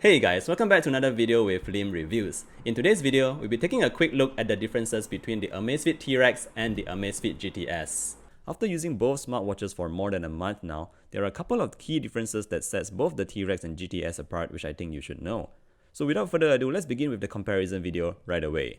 Hey guys, welcome back to another video with Lim Reviews. In today's video, we'll be taking a quick look at the differences between the Amazfit T-Rex and the Amazfit GTS. After using both smartwatches for more than a month now, there are a couple of key differences that sets both the T-Rex and GTS apart which I think you should know. So without further ado, let's begin with the comparison video right away.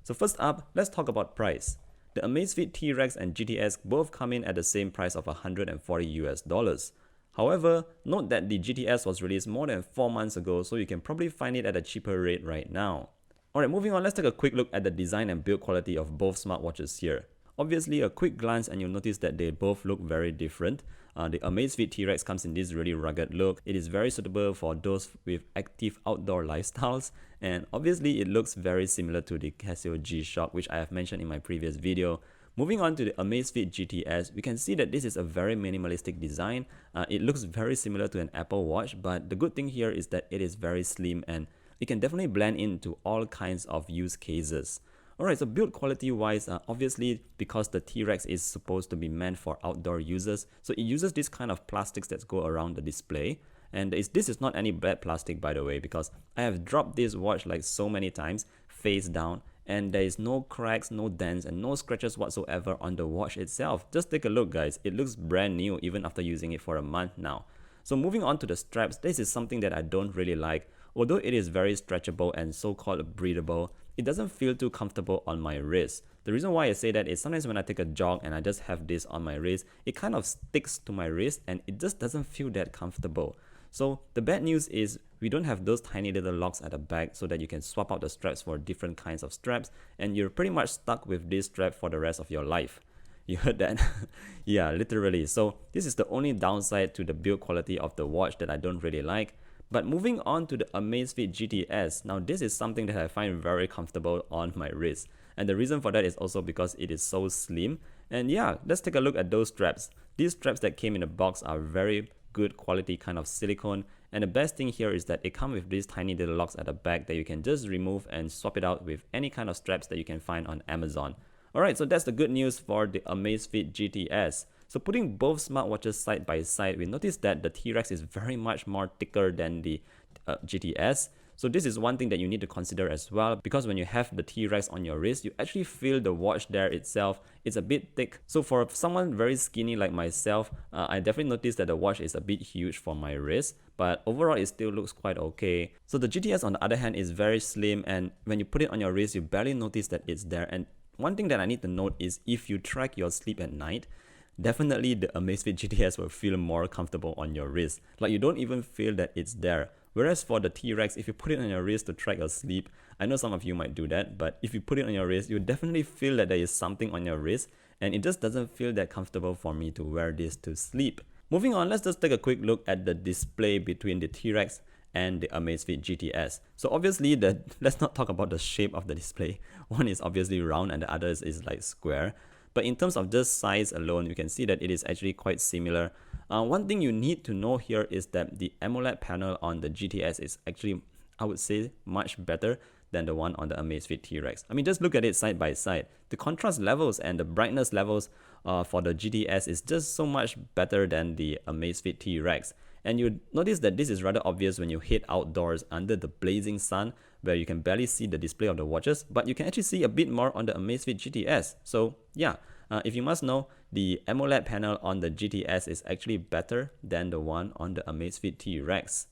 So first up, let's talk about price. The Amazfit T-Rex and GTS both come in at the same price of $140 US. However, note that the GTS was released more than 4 months ago, so you can probably find it at a cheaper rate right now. Alright, moving on, let's take a quick look at the design and build quality of both smartwatches here. Obviously, a quick glance and you'll notice that they both look very different. The Amazfit T-Rex comes in this really rugged look. It is very suitable for those with active outdoor lifestyles, and obviously it looks very similar to the Casio G-Shock, which I have mentioned in my previous video. Moving on to the Amazfit GTS, we can see that this is a very minimalistic design. It looks very similar to an Apple Watch, but the good thing here is that it is very slim and it can definitely blend into all kinds of use cases. Alright, so build quality wise, obviously because the T-Rex is supposed to be meant for outdoor users, so it uses this kind of plastics that go around the display. And this is not any bad plastic, by the way, because I have dropped this watch like so many times, face down, and there is no cracks, no dents, and no scratches whatsoever on the watch itself. Just take a look, guys. It looks brand new even after using it for a month now. So moving on to the straps, this is something that I don't really like. Although it is very stretchable and so-called breathable, it doesn't feel too comfortable on my wrist. The reason why I say that is sometimes when I take a jog and I just have this on my wrist, it kind of sticks to my wrist and it just doesn't feel that comfortable. So the bad news is we don't have those tiny little locks at the back so that you can swap out the straps for different kinds of straps, and you're pretty much stuck with this strap for the rest of your life. You heard that? Yeah, literally. So this is the only downside to the build quality of the watch that I don't really like. But moving on to the Amazfit GTS, now this is something that I find very comfortable on my wrist. And the reason for that is also because it is so slim. And yeah, let's take a look at those straps. These straps that came in the box are very good quality kind of silicone, and the best thing here is that it comes with these tiny little locks at the back that you can just remove and swap it out with any kind of straps that you can find on Amazon. Alright, so that's the good news for the Amazfit GTS. So putting both smartwatches side by side, we notice that the T-Rex is very much more thicker than the GTS. So this is one thing that you need to consider as well, because when you have the T-Rex on your wrist, you actually feel the watch there itself. It's a bit thick. So for someone very skinny like myself, I definitely noticed that the watch is a bit huge for my wrist, but overall it still looks quite okay. So the GTS on the other hand is very slim, and when you put it on your wrist, you barely notice that it's there. And one thing that I need to note is if you track your sleep at night, definitely the Amazfit GTS will feel more comfortable on your wrist. Like you don't even feel that it's there. Whereas for the T-Rex, if you put it on your wrist to track your sleep, I know some of you might do that, but if you put it on your wrist, you definitely feel that there is something on your wrist, and it just doesn't feel that comfortable for me to wear this to sleep. Moving on, let's just take a quick look at the display between the T-Rex and the Amazfit GTS. So obviously, let's not talk about the shape of the display. One is obviously round and the other is like square. But in terms of just size alone, you can see that it is actually quite similar. One thing you need to know here is that the AMOLED panel on the GTS is actually, I would say, much better than the one on the Amazfit T-Rex. I mean, just look at it side by side. The contrast levels and the brightness levels for the GTS is just so much better than the Amazfit T-Rex. And you notice that this is rather obvious when you head outdoors under the blazing sun, where you can barely see the display of the watches, but you can actually see a bit more on the Amazfit GTS. So yeah, if you must know, the AMOLED panel on the GTS is actually better than the one on the Amazfit T-Rex.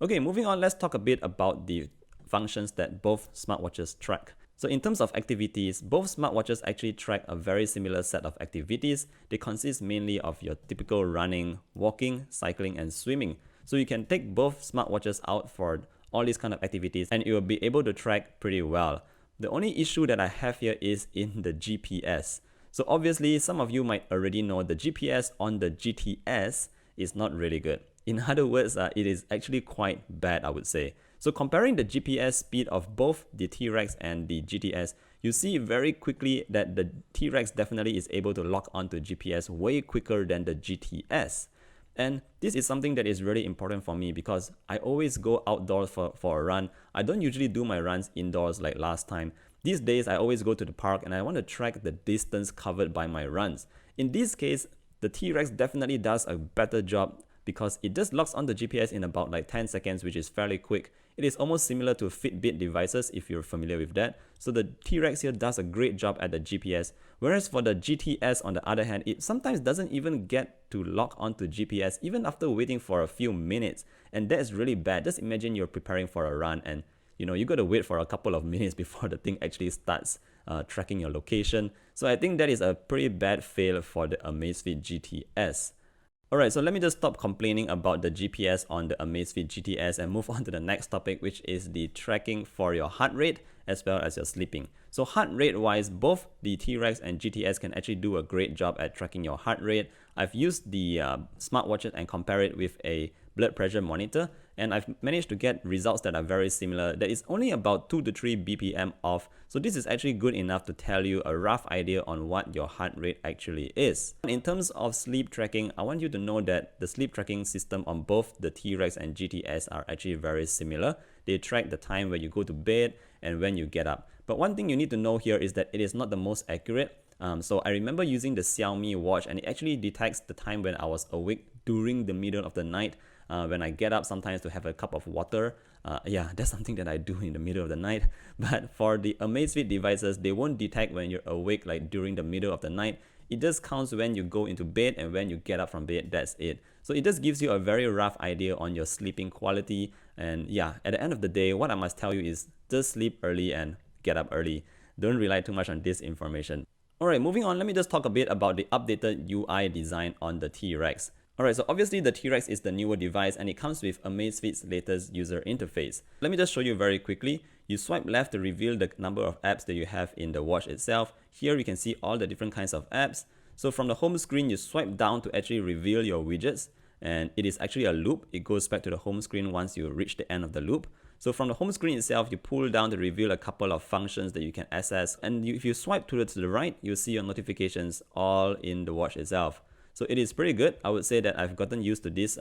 Okay, moving on, let's talk a bit about the functions that both smartwatches track. So in terms of activities, both smartwatches actually track a very similar set of activities. They consist mainly of your typical running, walking, cycling, and swimming. So you can take both smartwatches out for all these kind of activities and you will be able to track pretty well. The only issue that I have here is in the GPS. So obviously, some of you might already know the GPS on the GTS is not really good. In other words, it is actually quite bad, I would say. So comparing the GPS speed of both the T-Rex and the GTS, you see very quickly that the T-Rex definitely is able to lock onto GPS way quicker than the GTS. And this is something that is really important for me because I always go outdoors for a run. I don't usually do my runs indoors like last time. These days, I always go to the park and I want to track the distance covered by my runs. In this case, the T-Rex definitely does a better job because it just locks on the GPS in about like 10 seconds, which is fairly quick. It is almost similar to Fitbit devices if you're familiar with that. So the T-Rex here does a great job at the GPS, whereas for the GTS on the other hand, it sometimes doesn't even get to lock onto GPS even after waiting for a few minutes, and that is really bad. Just imagine you're preparing for a run and you got to wait for a couple of minutes before the thing actually starts tracking your location. So I think that is a pretty bad fail for the Amazfit GTS. Alright, so let me just stop complaining about the GPS on the Amazfit GTS and move on to the next topic, which is the tracking for your heart rate as well as your sleeping. So heart rate wise, both the T-Rex and GTS can actually do a great job at tracking your heart rate. I've used the smartwatches and compare it with a blood pressure monitor, and I've managed to get results that are very similar. That is only about 2 to 3 BPM off, so this is actually good enough to tell you a rough idea on what your heart rate actually is. In terms of sleep tracking, I want you to know that the sleep tracking system on both the T-Rex and GTS are actually very similar. They track the time when you go to bed and when you get up. But one thing you need to know here is that it is not the most accurate. So I remember using the Xiaomi watch, and it actually detects the time when I was awake during the middle of the night. When I get up sometimes to have a cup of water. Yeah, that's something that I do in the middle of the night. But for the Amazfit devices, they won't detect when you're awake like during the middle of the night. It just counts when you go into bed and when you get up from bed. That's it. So it just gives you a very rough idea on your sleeping quality. And yeah, at the end of the day, what I must tell you is just sleep early and get up early. Don't rely too much on this information. Alright, moving on, let me just talk a bit about the updated UI design on the T-Rex. Alright, so obviously the T-Rex is the newer device and it comes with Amazfit's latest user interface. Let me just show you very quickly. You swipe left to reveal the number of apps that you have in the watch itself. Here you can see all the different kinds of apps. So from the home screen, you swipe down to actually reveal your widgets, and it is actually a loop. It goes back to the home screen once you reach the end of the loop. So from the home screen itself, you pull down to reveal a couple of functions that you can access. And if you swipe to the right, you'll see your notifications all in the watch itself. So it is pretty good. I would say that I've gotten used to this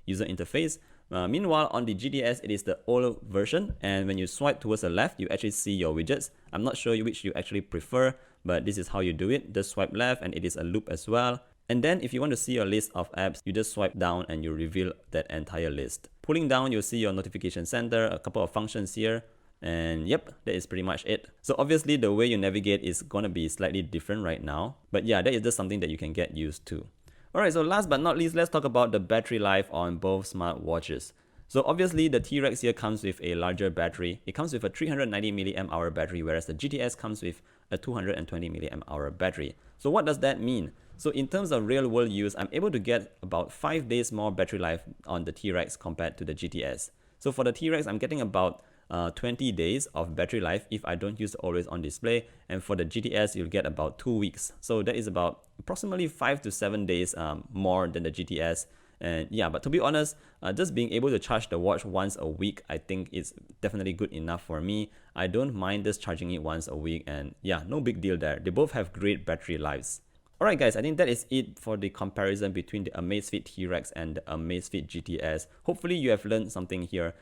user interface. Meanwhile, on the GTS, it is the old version. And when you swipe towards the left, you actually see your widgets. I'm not sure which you actually prefer, but this is how you do it. Just swipe left, and it is a loop as well. And then if you want to see your list of apps, you just swipe down and you reveal that entire list. Pulling down, you'll see your notification center, a couple of functions here. And yep, that is pretty much it. So obviously the way you navigate is gonna be slightly different right now. But yeah, that is just something that you can get used to. Alright, so last but not least, let's talk about the battery life on both smartwatches. So obviously the T-Rex here comes with a larger battery. It comes with a 390 mAh battery, whereas the GTS comes with a 220 mAh battery. So what does that mean? So in terms of real world use, I'm able to get about 5 days more battery life on the T-Rex compared to the GTS. So for the T-Rex, I'm getting about 20 days of battery life if I don't use the always on display, and for the GTS you'll get about 2 weeks. So that is about approximately 5 to 7 days more than the GTS. And yeah, but to be honest, just being able to charge the watch once a week, I think is definitely good enough for me. I don't mind just charging it once a week, and yeah, no big deal there. They both have great battery lives. Alright guys, I think that is it for the comparison between the Amazfit T-Rex and the Amazfit GTS. Hopefully you have learned something here.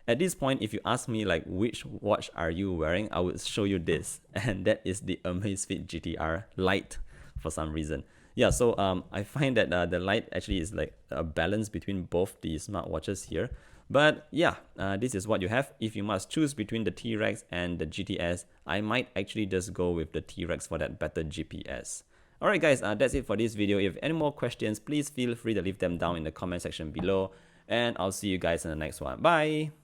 At this point, if you ask me like which watch are you wearing, I would show you this, and that is the Amazfit GTR Lite for some reason. Yeah, so I find that the Lite actually is like a balance between both the smartwatches here. But yeah, this is what you have. If you must choose between the T-Rex and the GTS, I might actually just go with the T-Rex for that better GPS. Alright guys, that's it for this video. If you have any more questions, please feel free to leave them down in the comment section below. And I'll see you guys in the next one. Bye!